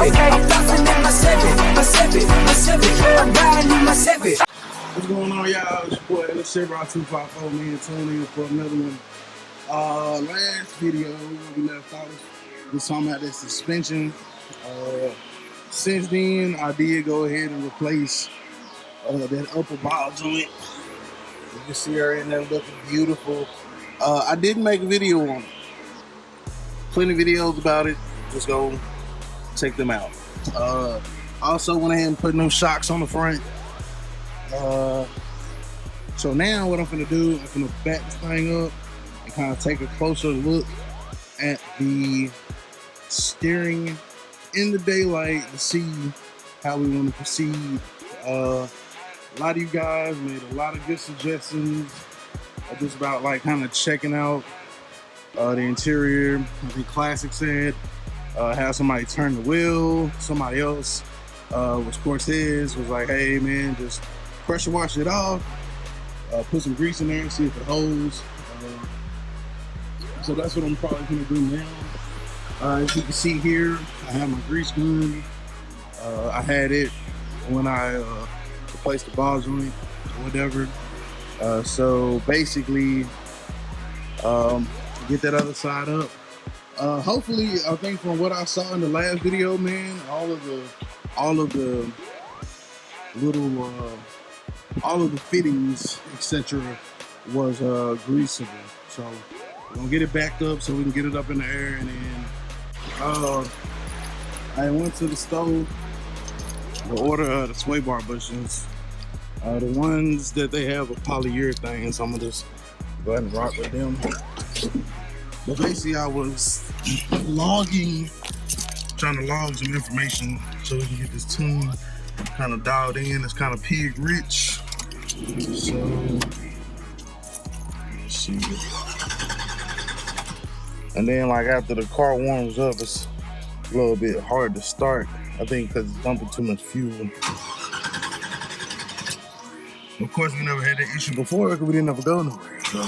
Civic. I'm flossing in my Civic. I'm riding in my Civic. What's going on, y'all? It's your boy, let's say Rock 254, man, tuning in for another one. Last video, we left off, we talking about that suspension. Since then, I did go ahead and replace that upper ball joint. You can see her in there looking beautiful. I didn't make a video on it. Plenty of videos about it. Just go check them out. Also went ahead and put new shocks on the front. So now what I'm gonna do, I'm gonna back this thing up and kind of take a closer look at the steering in the daylight to see how we want to proceed. A lot of you guys made a lot of good suggestions just about like kind of checking out the interior. I think Classic said have somebody turn the wheel. Somebody else was Cortez was like, hey man, just pressure wash it off, put some grease in there and see if it holds. So that's what I'm probably gonna do now. As you can see here, I have my grease gun. I had it when I replaced the ball joint or whatever. So basically, get that other side up. Hopefully, I think from what I saw in the last video, man, all of the little all of the fittings, etc., was greasable. So we're gonna get it backed up so we can get it up in the air. And then I went to the stove to order the sway bar bushings. The ones that they have are polyurethane, so I'm gonna just go ahead and rock with them. But basically, I was trying to log some information so we can get this tune kind of dialed in. It's kind of pig rich. So let's see. And then like after the car warms up, it's a little bit hard to start. I think because it's dumping too much fuel. Of course, we never had that issue before because we didn't ever go nowhere. So.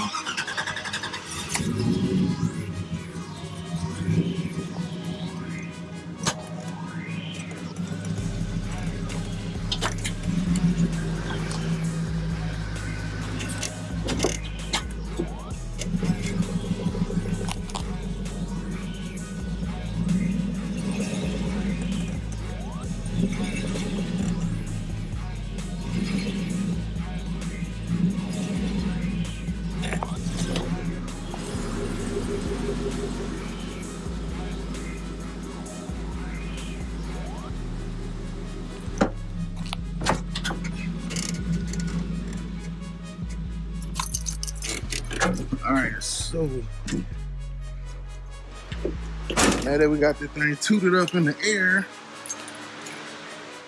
Alright, so now that we got this thing tooted up in the air,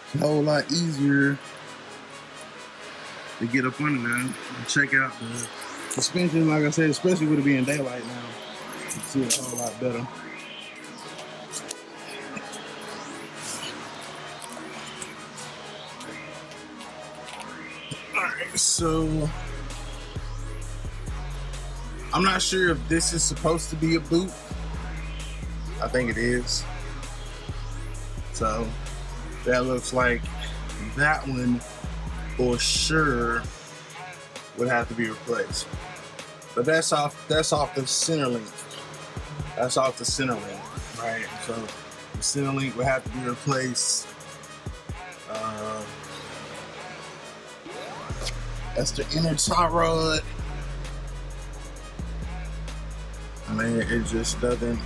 it's a whole lot easier to get up under there and check out the suspension. Like I said, especially with it being daylight now, you can see it a whole lot better. Alright, so I'm not sure if this is supposed to be a boot. I think it is. So that looks like that one for sure would have to be replaced. But that's off the center link. That's off the center link, right? So the center link would have to be replaced. That's the inner tie rod. I mean, it just doesn't,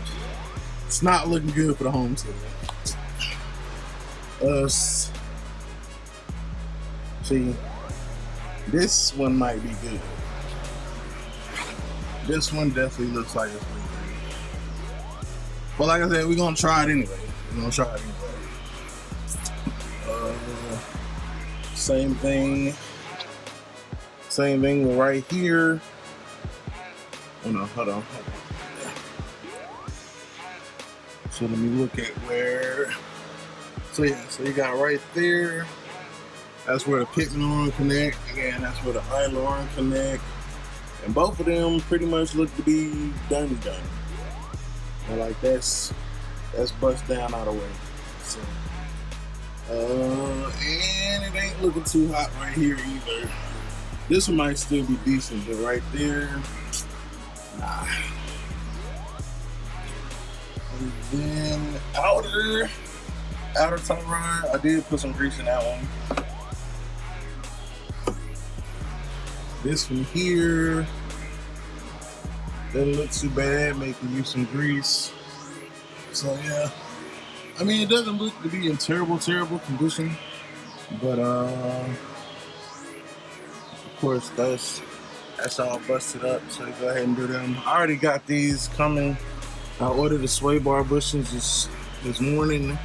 it's not looking good for the home team. See, this one might be good. This one definitely looks like it's really good. But like I said, we're gonna try it anyway. Same thing with right here. Oh no, hold on. So let me look at where. So yeah, so you got right there. That's where the picking connect. Again, that's where the idler connect. And both of them pretty much look to be done. And like that's bust down out of the way. So, and it ain't looking too hot right here either. This one might still be decent, but right there, nah. And then outer top rod, I did put some grease in that one. This one here doesn't look too bad, making use some grease. So yeah, I mean, it doesn't look to be in terrible condition, but of course that's all busted up. So you go ahead and do them. I already got these coming. I ordered the sway bar bushings this morning.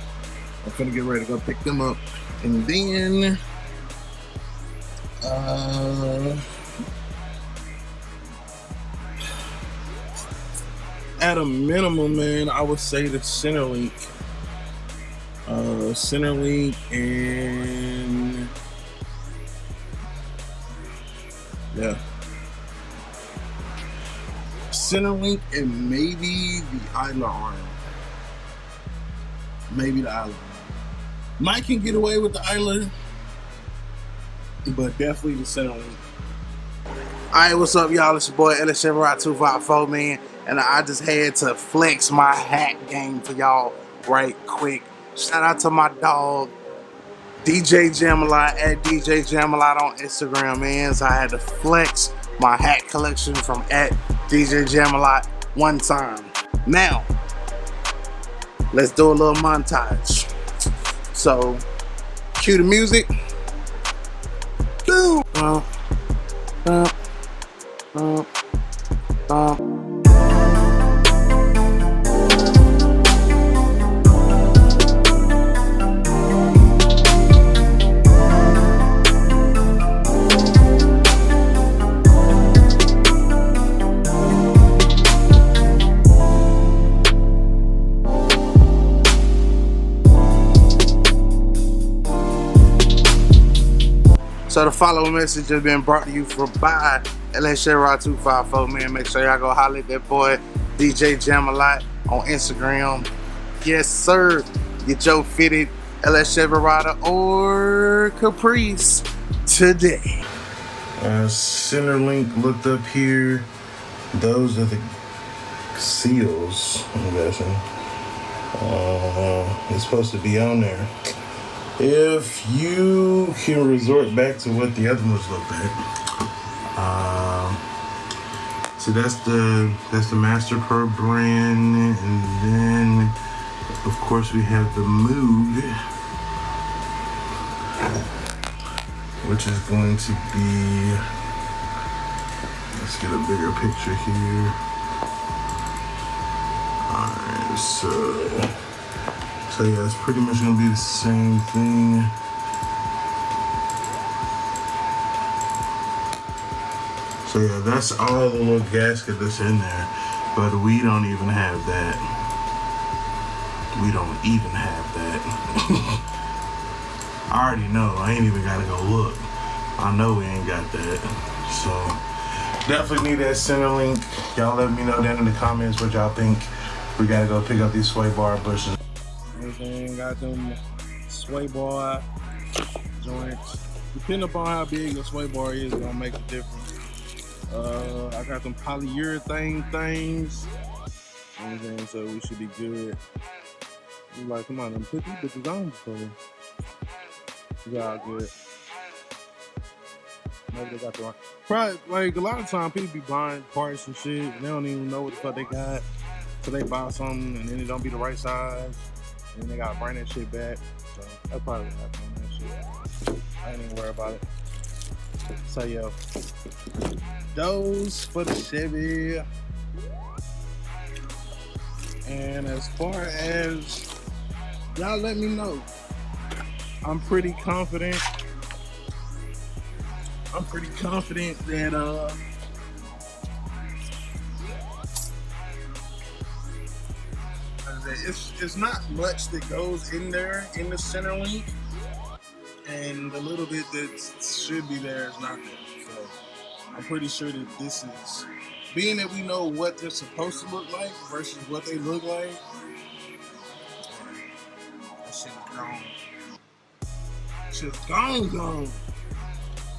I'm gonna get ready to go pick them up, and then at a minimum, man, I would say the center link and yeah, center link and maybe the idler arm. Maybe the idler. Mike can get away with the idler, but definitely the center link. Alright, what's up, y'all? It's your boy LS254, man, and I just had to flex my hat game for y'all right quick. Shout out to my dog, DJ Jamalot, at DJ Jamalot on Instagram, man. So I had to flex my hat collection from at DJ Jamalot one time. Now, let's do a little montage. So, cue the music. Boom. So the following message has been brought to you by LS254, man. Make sure y'all go holler at that boy DJ Jamalot on Instagram. Yes, sir. Get your fitted LS Chevrolet or Caprice today. Center link looked up here. Those are the seals, I'm guessing. It's supposed to be on there. If you can resort back to what the other ones look like, so that's the Master Pro brand, and then of course we have the Moog, which is going to be, let's get a bigger picture here. Alright, so yeah, it's pretty much gonna be the same thing. So yeah, that's all the little gasket that's in there, but we don't even have that. We don't even have that. I already know, I ain't even gotta go look. I know we ain't got that. So definitely need that center link. Y'all let me know down in the comments what y'all think. We gotta go pick up these sway bar bushes. Everything got them sway bar joints. Depending upon how big the sway bar is, gonna make a difference. I got them polyurethane things. So we should be good. You're like, come on, put these bitches on before. Y'all good. Maybe they got the wrong. Probably, like, a lot of times people be buying parts and shit, and they don't even know what the fuck they got. So they buy something, and then it don't be the right size. And they gotta bring that shit back. So that's probably what happened on that shit. I ain't even worry about it. So yo, those for the Chevy. And as far as y'all let me know, I'm pretty confident that it's not much that goes in there in the center link, and the little bit that should be there is not there. So I'm pretty sure that this is, being that we know what they're supposed to look like versus what they look like, that shit gone. Shit's gone.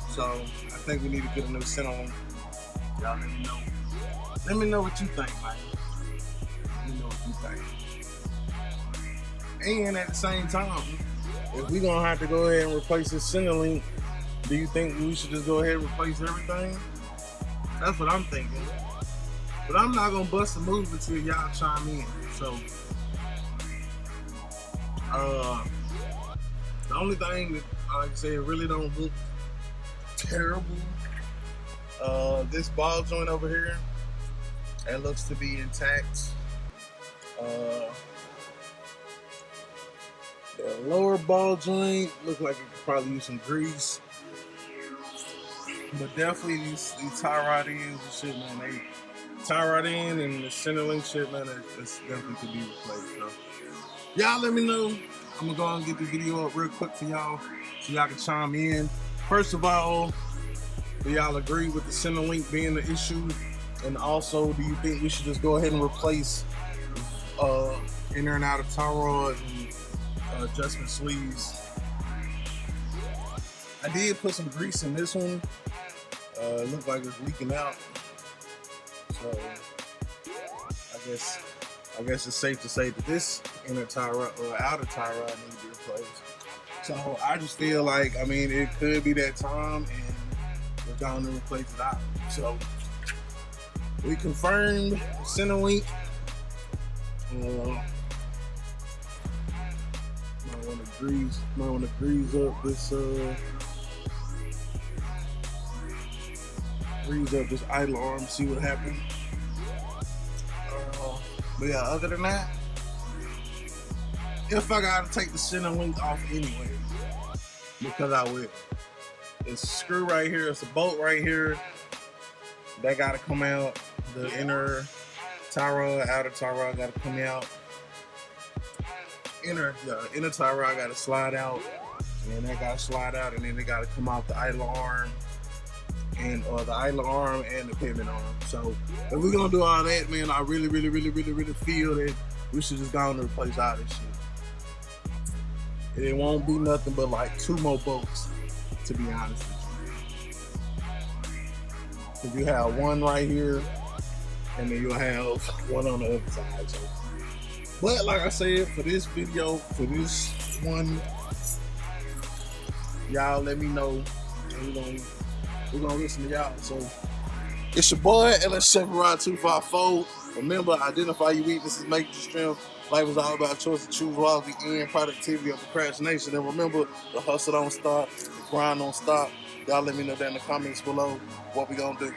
So I think we need to get a new center link. Y'all let me know. Let me know what you think, man. Let me know what you think. And at the same time, if we're gonna have to go ahead and replace this center link, do you think we should just go ahead and replace everything? That's what I'm thinking. But I'm not gonna bust a move until y'all chime in. So the only thing that, like I said, really don't look terrible. This ball joint over here, it looks to be intact. The lower ball joint look like it could probably use some grease. But definitely these tie rod ends and shit, man, they tie rod end and the center link shit, man, it's definitely could be replaced. So y'all let me know. I'm gonna go and get the video up real quick for y'all so y'all can chime in. First of all, do y'all agree with the center link being the issue? And also, do you think we should just go ahead and replace inner and outer tie rods and adjustment sleeves? I did put some grease in this one. It looked like it's leaking out. So I guess it's safe to say that this inner tie rod or outer tie rod needs to be replaced. So I just feel like, I mean, it could be that time and we're going to replace it out. So we confirmed center link. Might want to grease up this idle arm, see what happens. But yeah, other than that, if I gotta take the center link off anyway, because I will. It's a screw right here, it's a bolt right here that gotta come out. The inner tie rod, outer tie rod gotta come out. Inner tie rod gotta slide out, and that gotta slide out, and then they gotta come out the idler arm and the idler arm and the pivot arm. So if we're gonna do all that, man, I really feel that we should just go and replace all this shit. It won't be nothing but like 2 more bolts, to be honest with you. Because you have one right here, and then you'll have one on the other side. So. But like I said, for this video, for this one, y'all let me know. We're gonna listen to y'all. So it's your boy, LS7Rod254. Remember, identify your weaknesses, make your strength. Life is all about choice to choose wisely and productivity of procrastination. And remember, the hustle don't stop, the grind don't stop. Y'all let me know down in the comments below what we gonna do.